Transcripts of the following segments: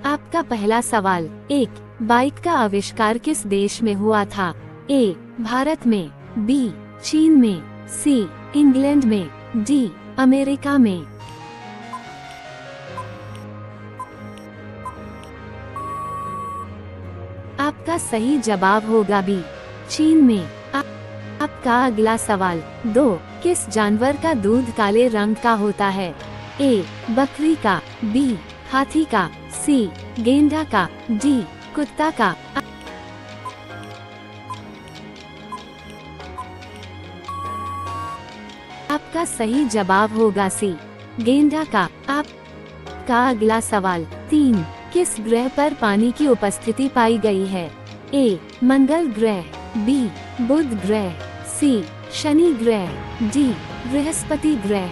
आपका पहला सवाल। 1. बाइक का आविष्कार किस देश में हुआ था? ए. भारत में, बी. चीन में, सी. इंग्लैंड में, डी. अमेरिका में। आपका सही जवाब होगा बी. चीन में। आपका अगला सवाल। 2. किस जानवर का दूध काले रंग का होता है? ए. बकरी का, बी. हाथी का, सी. गेंडा का, डी. कुत्ता का। आपका सही जवाब होगा सी. गेंडा का। आपका अगला सवाल। 3. किस ग्रह पर पानी की उपस्थिति पाई गई है? ए. मंगल ग्रह, बी. बुध ग्रह, सी. शनि ग्रह, डी. बृहस्पति ग्रह।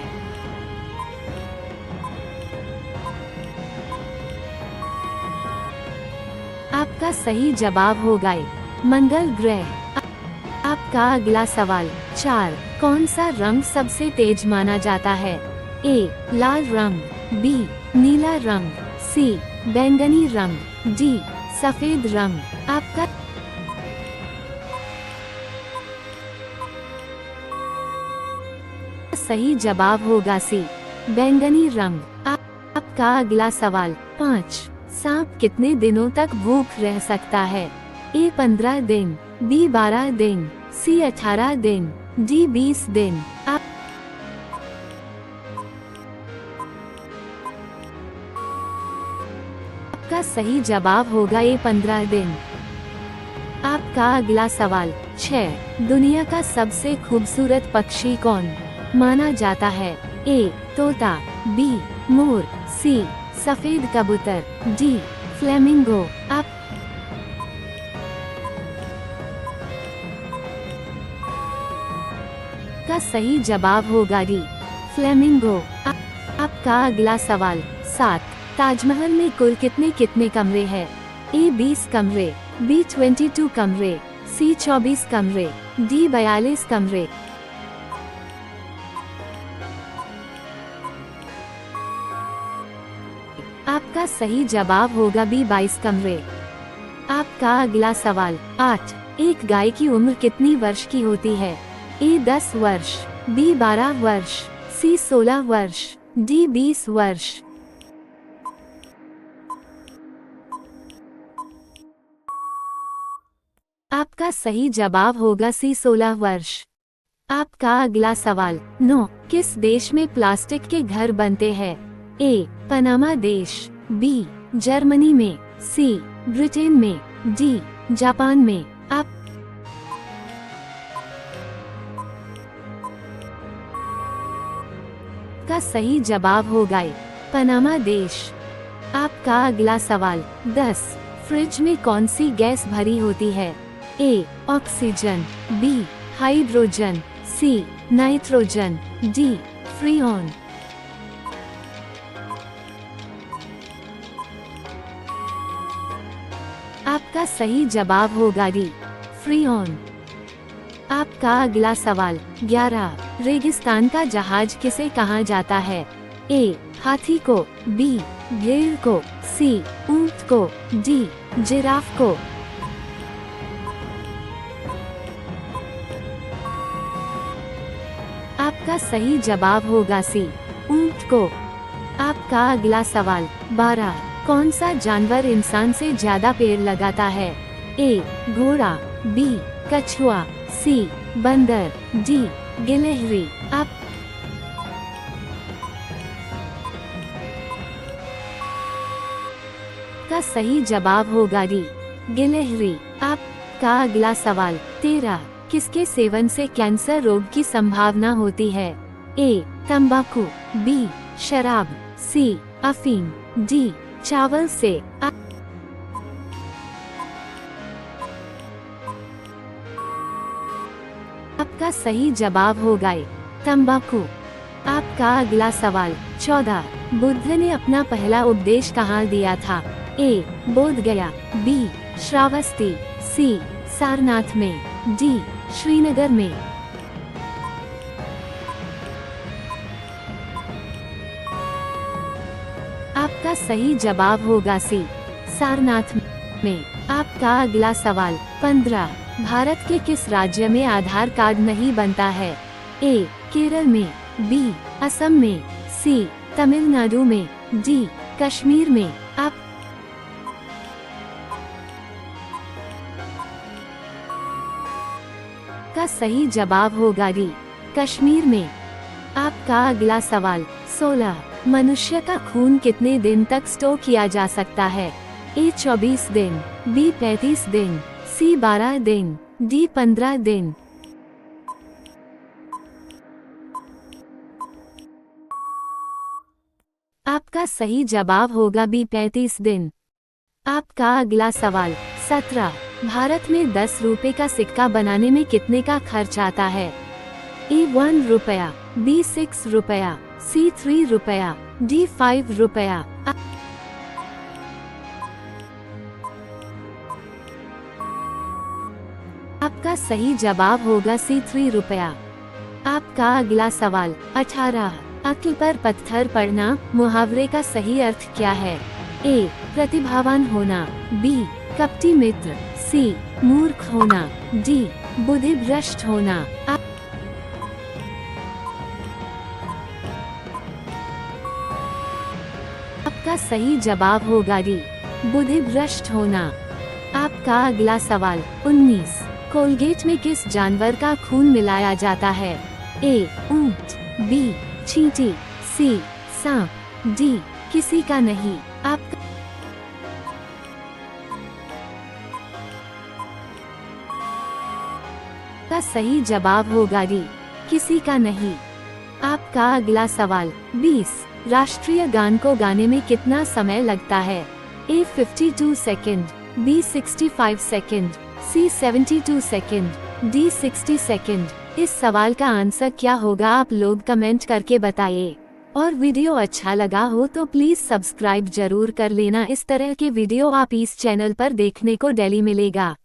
आपका सही जवाब होगा ए. मंगल ग्रह। आपका अगला सवाल। 4. कौन सा रंग सबसे तेज माना जाता है? ए. लाल रंग, बी. नीला रंग, सी. बैंगनी रंग, डी. सफेद रंग। आपका सही जवाब होगा सी. बैंगनी रंग। आपका अगला सवाल। 5. सांप कितने दिनों तक भूख रह सकता है? ए. 15 दिन, बी. 12 दिन, सी. 18 दिन, डी. 20 दिन। आपका सही जवाब होगा ए. 15 दिन। आपका अगला सवाल। 6. दुनिया का सबसे खूबसूरत पक्षी कौन माना जाता है? ए. तोता, बी. मोर, सी. सफेद कबूतर, डी. फ्लेमिंगो। आपका सही जवाब होगा डी. फ्लेमिंगो। आपका अगला सवाल। 7. ताजमहल में कुल कितने कमरे हैं? ए. 20 कमरे, बी. 22 कमरे, सी. 24 कमरे, डी. 42 कमरे। आपका सही जवाब होगा बी. 22 कमरे। आपका अगला सवाल। 8. एक गाय की उम्र कितनी वर्ष की होती है? ए. 10 वर्ष, बी. 12 वर्ष, सी. 16 वर्ष, डी. 20 वर्ष। आपका सही जवाब होगा सी. 16 वर्ष। आपका अगला सवाल। 9. किस देश में प्लास्टिक के घर बनते हैं? ए. पनामा देश, बी. जर्मनी में, सी. ब्रिटेन में, डी. जापान में। आपका सही जवाब होगा ए. पनामा देश। आपका अगला सवाल। 10. फ्रिज में कौन सी गैस भरी होती है? A. Oxygen, B. Hydrogen, C. Nitrogen, D. Freon. आपका सही जवाब होगा डी. फ्रीऑन। आपका अगला सवाल। 11. रेगिस्तान का जहाज किसे कहा जाता है? ए. हाथी को, बी. भेड़ को, सी. ऊंट को, डी. जिराफ को। आपका सही जवाब होगा सी. ऊंट को। आपका अगला सवाल। 12. कौन सा जानवर इंसान से ज्यादा पेड़ लगाता है? ए. घोड़ा, बी. कछुआ, सी. बंदर, डी. गिलहरी। आपका सही जवाब होगा डी. गिलहरी। आपका अगला सवाल। 13. किसके सेवन से कैंसर रोग की संभावना होती है? ए. तंबाकू, बी. शराब, सी. अफीम, डी. चावल से। आपका सही जवाब होगा ए. तंबाकू। आपका अगला सवाल। 14. बुद्ध ने अपना पहला उपदेश कहाँ दिया था? ए. बोध गया, बी. श्रावस्ती, सी. सारनाथ में, डी. श्रीनगर में। आपका सही जवाब होगा सी. सारनाथ में। आपका अगला सवाल 15। भारत के किस राज्य में आधार कार्ड नहीं बनता है? ए. केरल में, बी. असम में, सी. तमिलनाडु में, डी. कश्मीर में। आपका सही जवाब होगा डी. कश्मीर में। आपका अगला सवाल 16। मनुष्य का खून कितने दिन तक स्टोर किया जा सकता है? ए. 24 दिन, बी. 35 दिन, सी. 12 दिन, डी. 15 दिन। आपका सही जवाब होगा बी. 35 दिन। आपका अगला सवाल 17। भारत में 10 रुपए का सिक्का बनाने में कितने का खर्च आता है? ए. 1 रुपया, बी. 6 रुपया, सी. 3 रुपया, डी. 5 रुपया। आपका सही जवाब होगा सी. 3 रुपया। आपका अगला सवाल 18। अक्ल पर पत्थर पड़ना मुहावरे का सही अर्थ क्या है? ए. प्रतिभावान होना, बी. कपटी मित्र, सी. मूर्ख होना, डी. बुद्धिभ्रष्ट होना। आपका सही जवाब होगा डी. बुद्धिभ्रष्ट होना। आपका अगला सवाल 19। कोलगेट में किस जानवर का खून मिलाया जाता है? ए. ऊंट, बी. चींटी, सी. सांप, डी. किसी का नहीं। आपका सही जवाब होगा डी. किसी का नहीं। आपका अगला सवाल 20। राष्ट्रीय गान को गाने में कितना समय लगता है? ए. 52 सेकंड, बी. 65 सेकंड, सी. 72 सेकंड, डी. 60 सेकंड। इस सवाल का आंसर क्या होगा आप लोग कमेंट करके बताइए। और वीडियो अच्छा लगा हो तो प्लीज सब्सक्राइब जरूर कर लेना। इस तरह के वीडियो आप इस चैनल पर देखने को डेली मिलेगा।